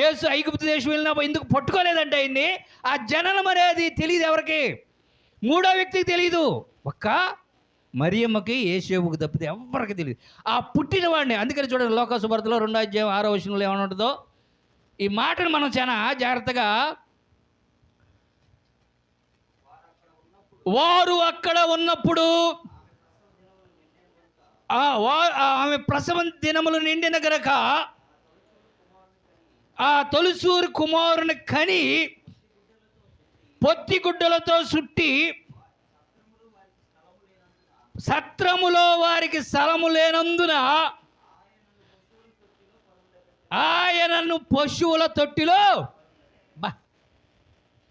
యేసు ఐగుప్తు దేశం వెళ్ళినప్పుడు ఎందుకు పట్టుకోలేదంటే ఆయన్ని? ఆ జననం అనేది తెలియదు ఎవరికి? మూడో వ్యక్తికి తెలియదు. ఒక్క మరియమ్మకి యేసేపుకి తప్పితే ఎవరికి తెలియదు. ఆ పుట్టినవాడిని, అందుకని చూడండి లోకాసువార్తలో 2:6 ఏమైనా ఉంటుందో ఈ మాటను మనం చాలా జాగ్రత్తగా, వారు అక్కడ ఉన్నప్పుడు ఆమె ప్రసవం దినములు నిండిన గనక ఆ తొలిసూరు కుమారుని కని పొత్తిగుడ్డలతో చుట్టి సత్రములో వారికి స్థలము లేనందున ఆయనను పశువుల తొట్టిలో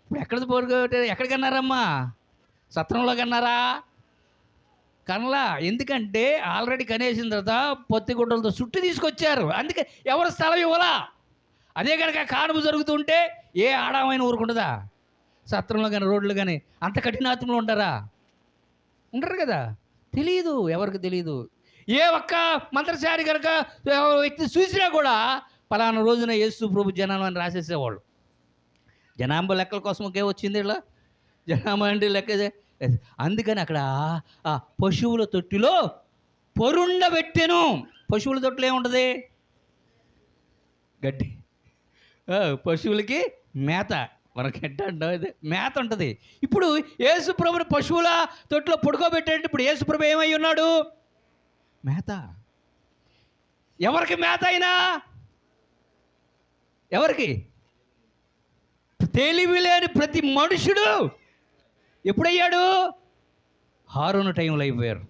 ఇప్పుడు ఎక్కడికన్నారమ్మా? సత్రంలో కన్నారా? కనలా. ఎందుకంటే ఆల్రెడీ కనేసిన తర్వాత పొత్తిగుడ్డలతో చుట్టి తీసుకొచ్చారు. అందుకే ఎవరు స్థలం ఇవ్వలా. అదే కనుక కానుపు జరుగుతుంటే ఏ ఆడామైన ఊరుకుంటుందా? సత్రంలో కానీ రోడ్లు కానీ అంత కఠినాత్మలు ఉంటారా? ఉండరు కదా. తెలియదు, ఎవరికి తెలియదు. ఏ ఒక్క మంత్రశారి కనుక వ్యక్తి చూసినా కూడా పలానా రోజున యేసు ప్రభు జనాభా అని రాసేసేవాళ్ళు. జనాభా లెక్కల కోసం ఒకే వచ్చింది ఇలా జనాభా అంటే లెక్క. అందుకని అక్కడ ఆ పశువుల తొట్టిలో పొరుండబెట్టెను. పశువుల తొట్టిలో ఏముంటుంది? గడ్డి. పశువులకి మేత. మనకి ఎట్ట అంటాం, మేత ఉంటుంది. ఇప్పుడు యేసుప్రభుని పశువుల తొట్టిలో పడుకోబెట్టాడంటే ఇప్పుడు యేసుప్రభు ఏమై ఉన్నాడు? మేత. ఎవరికి మేత అయినా? ఎవరికి? తెలివి లేని ప్రతి మనుషుడు ఎప్పుడయ్యాడు? హారూను టైంలో అయిపోయారు.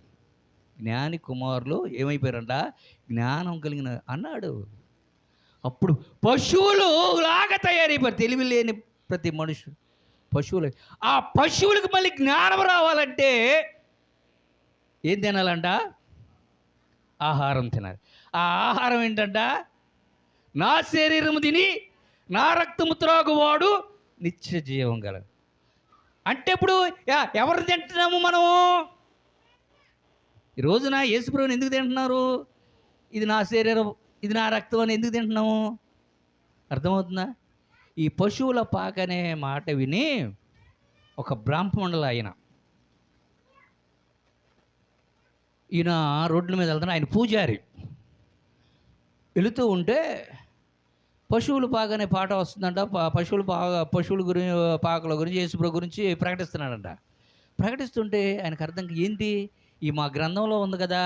జ్ఞాని కుమారులు ఏమైపోయారంట? జ్ఞానం కలిగిన అన్నాడు. అప్పుడు పశువులు లాగా తయారైపోయారు. తెలివి లేని ప్రతి మనుషుడు పశువులు. ఆ పశువులకు మళ్ళీ జ్ఞానం రావాలంటే ఏం తినాలంట? ఆహారం తినాలి. ఆ ఆహారం ఏంటంట? నా శరీరము తిని నా రక్తము త్రాగువాడు నిత్య జీవం గలడు. అంటే ఇప్పుడు ఎవరు తింటున్నాము మనము? ఈ రోజున యేసుప్రభుని ఎందుకు తింటున్నారు? ఇది నా శరీరం, ఇది నా రక్తం అని ఎందుకు తింటున్నాము? అర్థమవుతుందా? ఈ పశువుల పాక అనే మాట విని ఒక బ్రాహ్మణుడు ఈయన రోడ్ల మీద వెళ్తున్నా, ఆయన పూజారి. వెళుతూ ఉంటే పశువుల పాక అనే పాట వస్తుందంట. పశువుల పాకల గురించి యేసుప్రభు గురించి ప్రకటిస్తున్నాడంట. ప్రకటిస్తుంటే ఆయనకు అర్థం ఏంటి, ఈ మా గ్రంథంలో ఉంది కదా,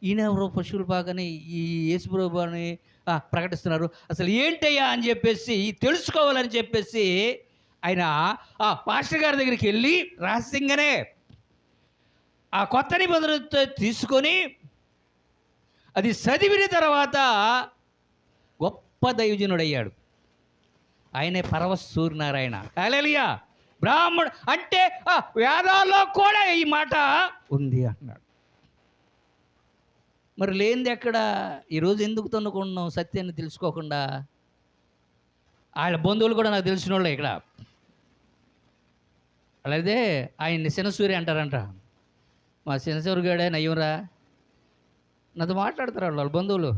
ఈయన ఎవరో పశువుల పాకని ఈ యేసుప్రభు అని ప్రకటిస్తున్నారు, అసలు ఏంటయ్యా అని చెప్పేసి తెలుసుకోవాలని చెప్పేసి ఆయన ఆ పాస్టర్ గారి దగ్గరికి వెళ్ళి రహస్యంగానే ఆ కొత్త నిబంధన తీసుకొని అది చదివిన తర్వాత గొప్ప దైవజనుడయ్యాడు. ఆయనే పరమ సూర్యనారాయణ. హల్లెలూయా. బ్రాహ్మణుడు అంటే వేదాల్లో కూడా ఈ మాట ఉంది అన్నాడు. మరి లేనిది ఎక్కడ? ఈరోజు ఎందుకు తన్నుకుంటున్నాం సత్యాన్ని తెలుసుకోకుండా? ఆయన బంధువులు కూడా నాకు తెలిసిన వాళ్ళే ఇక్కడ. అలాగే ఆయన్ని శనసూరి అంటారంట. మా శనసూరి గాడే నయ్యంరా నాతో మాట్లాడతారు వాళ్ళ బంధువులు.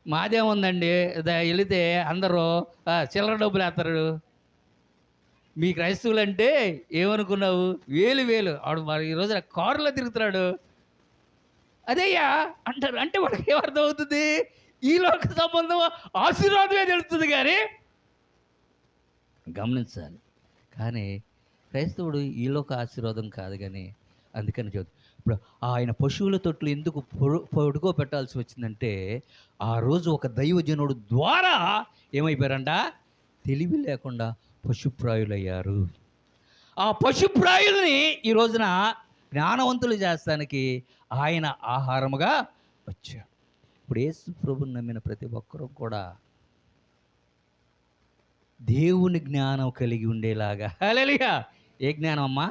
మాదేముందండి, వెళితే అందరూ చిల్లర డబ్బులు వేస్తారు. మీ క్రైస్తవులు అంటే ఏమనుకున్నావు? వేలు ఆడు మరి ఈరోజు కారులో తిరుగుతున్నాడు అదేయ్యా అంటారు. అంటే వాళ్ళకి ఏమర్థం అవుతుంది? ఈ లోక సంబంధం ఆశీర్వాదమే తెలుస్తుంది. కానీ గమనించాలి, కానీ క్రైస్తవుడు ఈ లోక ఆశీర్వాదం కాదు. కానీ అందుకని చెబుతుంది. ఇప్పుడు ఆయన పశువుల తొట్లు ఎందుకు పడుకోబెట్టాల్సి వచ్చిందంటే ఆ రోజు ఒక దైవజనుడు ద్వారా ఏమైపోయారంట? తెలివి లేకుండా పశుప్రాయులయ్యారు. ఆ పశుప్రాయుల్ని ఈ రోజున జ్ఞానవంతులు చేస్తానికి ఆయన ఆహారముగా వచ్చాడు. ఇప్పుడు యేసు ప్రభువుని నమ్మిన ప్రతి ఒక్కరూ కూడా దేవుని జ్ఞానం కలిగి ఉండేలాగా. హల్లెలూయా! ఏ జ్ఞానం అమ్మా?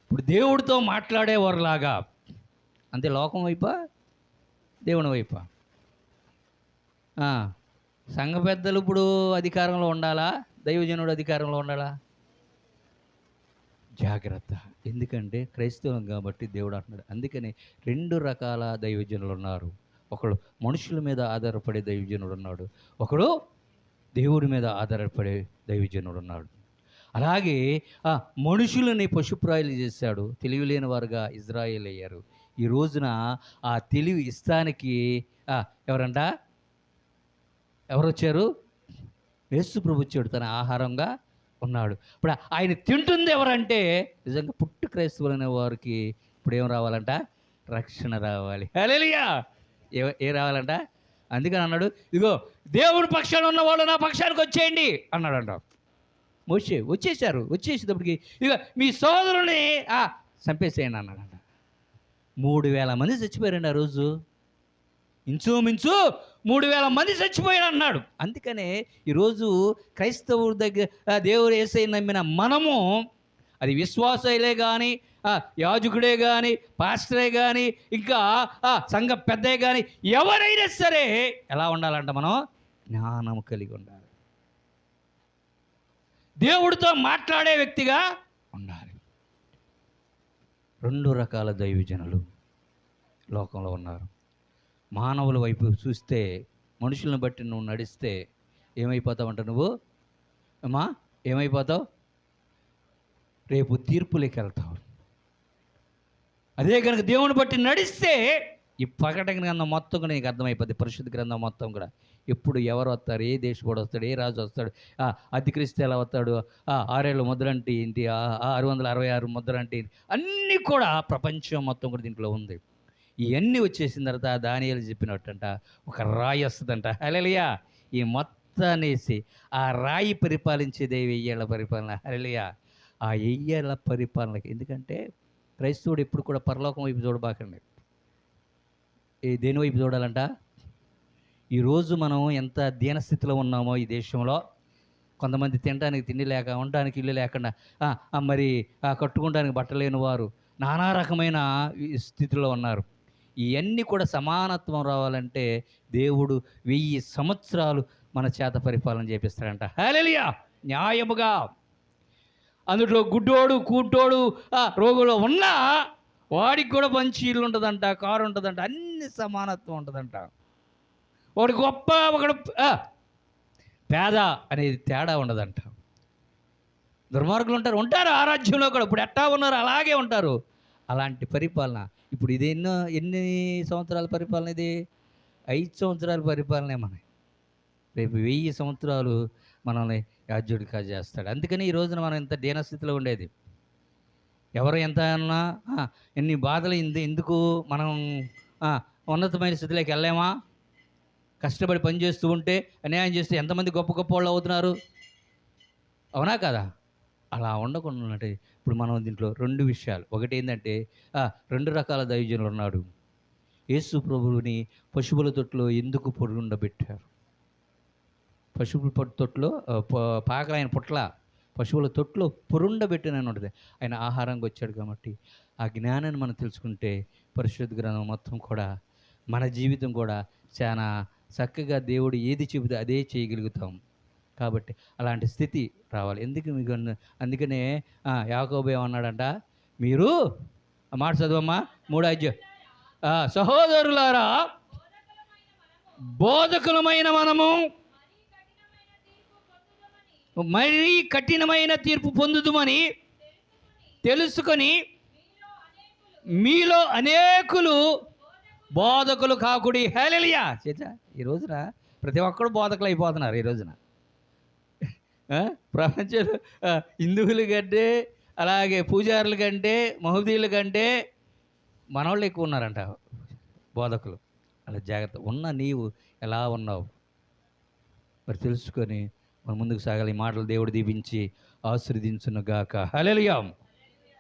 ఇప్పుడు దేవుడితో మాట్లాడేవారులాగా. అంతే, లోకం వైపా దేవుని వైపా? సంఘ పెద్దలు ఇప్పుడు అధికారంలో ఉండాలా, దైవజనుడు అధికారంలో ఉండాలా? జాగ్రత్త. ఎందుకంటే క్రైస్తవం కాబట్టి దేవుడు అంటున్నాడు. అందుకని 2 రకాల దైవజనులు ఉన్నారు. ఒకడు మనుషుల మీద ఆధారపడే దైవజనుడు ఉన్నాడు, ఒకడు దేవుడి మీద ఆధారపడే దైవజనుడు ఉన్నాడు. అలాగే మనుషులని పశుప్రాయులు చేశాడు, తెలివి లేని వారుగా ఇజ్రాయేల్ అయ్యారు. ఈ రోజున ఆ తెలివి ఇస్తానికి ఎవరంట? ఎవరు వచ్చారు? యేసు ప్రభు వచ్చాడు, తన ఆహారంగా ఉన్నాడు. ఇప్పుడు ఆయన తింటుంది ఎవరంటే నిజంగా పుట్టు క్రైస్తవులైన వారికి ఇప్పుడు ఏం రావాలంట? రక్షణ రావాలి. హల్లెలూయా! ఏ రావాలంట? అందుకని అన్నాడు, ఇదిగో దేవుని పక్షాన ఉన్నవాళ్ళు నా పక్షానికి వచ్చేయండి అన్నాడంట. మోషే వచ్చేసారు. వచ్చేసేటప్పటికి ఇక మీ సోదరుని చంపేసేయండి అన్నాడంట. 3,000 మంది చచ్చిపోయారండి ఆ రోజు. ఇంచుమించు 3,000 మంది చచ్చిపోయాడు అన్నాడు. అందుకనే ఈరోజు క్రైస్తవుడి దగ్గర దేవుడు యేసయ్యను నమ్మిన మనము, అది విశ్వాసులే కానీ, యాజకుడే కానీ, పాస్టరే కానీ, ఇంకా సంఘ పెద్దే కానీ, ఎవరైనా సరే ఎలా ఉండాలంట? మనం జ్ఞానం కలిగి ఉండాలి, దేవుడితో మాట్లాడే వ్యక్తిగా ఉండాలి. 2 రకాల దైవజనులు లోకంలో ఉన్నారు. మానవుల వైపు చూస్తే, మనుషులను బట్టి నువ్వు నడిస్తే ఏమైపోతావంట? నువ్వు అమ్మా ఏమైపోతావు? రేపు తీర్పులోకి వెళ్తావు. అదే కనుక దేవుని బట్టి నడిస్తే ఈ ప్రకటన గ్రంథం మొత్తం కూడా నీకు అర్థమైపోద్ది. పరిశుద్ధ గ్రంథం మొత్తం కూడా ఎప్పుడు ఎవరు వస్తారు, ఏ దేశపోడు వస్తాడు, ఏ రాజు వస్తాడు, అధిక్రిస్తే ఎలా వస్తాడు, 6 ఏళ్ళ ముద్రంటి ఏంటి, 666 ముద్రంటి, అన్నీ కూడా ప్రపంచం మొత్తం కూడా దీంట్లో ఉంది. ఇవన్నీ వచ్చేసిన తర్వాత దానియేలు చెప్పినట్టంట ఒక రాయి వస్తుందంట. హల్లెలూయా! ఈ మొత్తాన్నేసి ఆ రాయి పరిపాలించేదే 1000 ఏళ్ళ పరిపాలన. హల్లెలూయా! ఆ 1000 ఏళ్ళ పరిపాలనకి, ఎందుకంటే క్రైస్తవుడు ఎప్పుడు కూడా పరలోకం వైపు చూడబాకండి. దేని వైపు చూడాలంట? ఈరోజు మనం ఎంత దీనస్థితిలో ఉన్నామో ఈ దేశంలో, కొంతమంది తినడానికి తిండి లేక, ఉండడానికి ఇల్లు లేకుండా, మరి కట్టుకోవడానికి బట్టలేని వారు నానా రకమైన స్థితిలో ఉన్నారు. ఇవన్నీ కూడా సమానత్వం రావాలంటే దేవుడు 1000 సంవత్సరాలు మన చేత పరిపాలన చేపిస్తాడంట. హల్లెలూయా! న్యాయముగా. అందులో గుడ్డోడు, కూటోడు, రోగులు ఉన్నా వాడికి కూడా మంచి ఇల్లు ఉంటుందంట, కారు ఉంటుందంట, అన్ని సమానత్వం ఉంటుందంట. ఒకడు గొప్ప, ఒకడు పేద అనేది తేడా ఉండదంట. దుర్మార్గులు ఉంటారు ఆ రాజ్యంలో కూడా. ఇప్పుడు ఎట్టా ఉన్నారు అలాగే ఉంటారు. అలాంటి పరిపాలన ఇప్పుడు ఇది ఎన్ని సంవత్సరాల పరిపాలన? ఇది 5 సంవత్సరాల పరిపాలనే. రేపు 1000 సంవత్సరాలు మనల్ని యాజ్యుడిగా చేస్తాడు. అందుకని ఈ రోజున మనం ఇంత దీనస్థితిలో ఉండేది. ఎవరు ఎంత అన్నా ఎన్ని బాధలు ఎందుకు మనం ఉన్నతమైన స్థితిలోకి వెళ్ళామా? కష్టపడి పని చేస్తూ ఉంటే, అన్యాయం చేస్తే ఎంతమంది గొప్ప గొప్ప వాళ్ళు అవుతున్నారు, అవునా కదా? అలా ఉండకుండా ఉన్నట్టు ఇప్పుడు మనం దీంట్లో 2 విషయాలు. ఒకటి ఏంటంటే 2 రకాల దైవజనులు ఉన్నాడు. యేసు ప్రభువుని పశువుల తొట్టులో ఎందుకు పొరుండబెట్టారు? పశువుల తొట్టులో పాకలైన పుట్ల పశువుల తొట్టులో పొరుండబెట్టినని ఉంటుంది. ఆయన ఆహారంగా వచ్చాడు కాబట్టి ఆ జ్ఞానాన్ని మనం తెలుసుకుంటే పరిశుద్ధ గ్రంథం మొత్తం కూడా, మన జీవితం కూడా చాలా చక్కగా దేవుడు ఏది చెబితే అదే చేయగలుగుతాం. కాబట్టి అలాంటి స్థితి రావాలి. అందుకనే యాకోబు ఏమన్నాడంట? మీరు మాట చదువమ్మా, 3 సహోదరులారా, బోధకులమైన మనము మరీ కఠినమైన తీర్పు పొందుదుమని తెలుసుకొని మీలో అనేకులు బోధకులు కాకుడి. హల్లెలూయా! చేచా ఈ రోజున ప్రతి ఒక్కరు బోధకులు అయిపోతున్నారు. ఈ రోజున ప్రపంచంలో హిందువుల కంటే, అలాగే పూజారుల కంటే, మహూదీల కంటే మనవాళ్ళు ఎక్కువ ఉన్నారంట బోధకులు. అలా జాగ్రత్త. నీవు ఎలా ఉన్నావు? మరి తెలుసుకొని మనం ముందుకు సాగాలి. ఈ మాటలు దేవుడు దీవించి ఆశీర్వదించును గాక. హల్లెలూయా.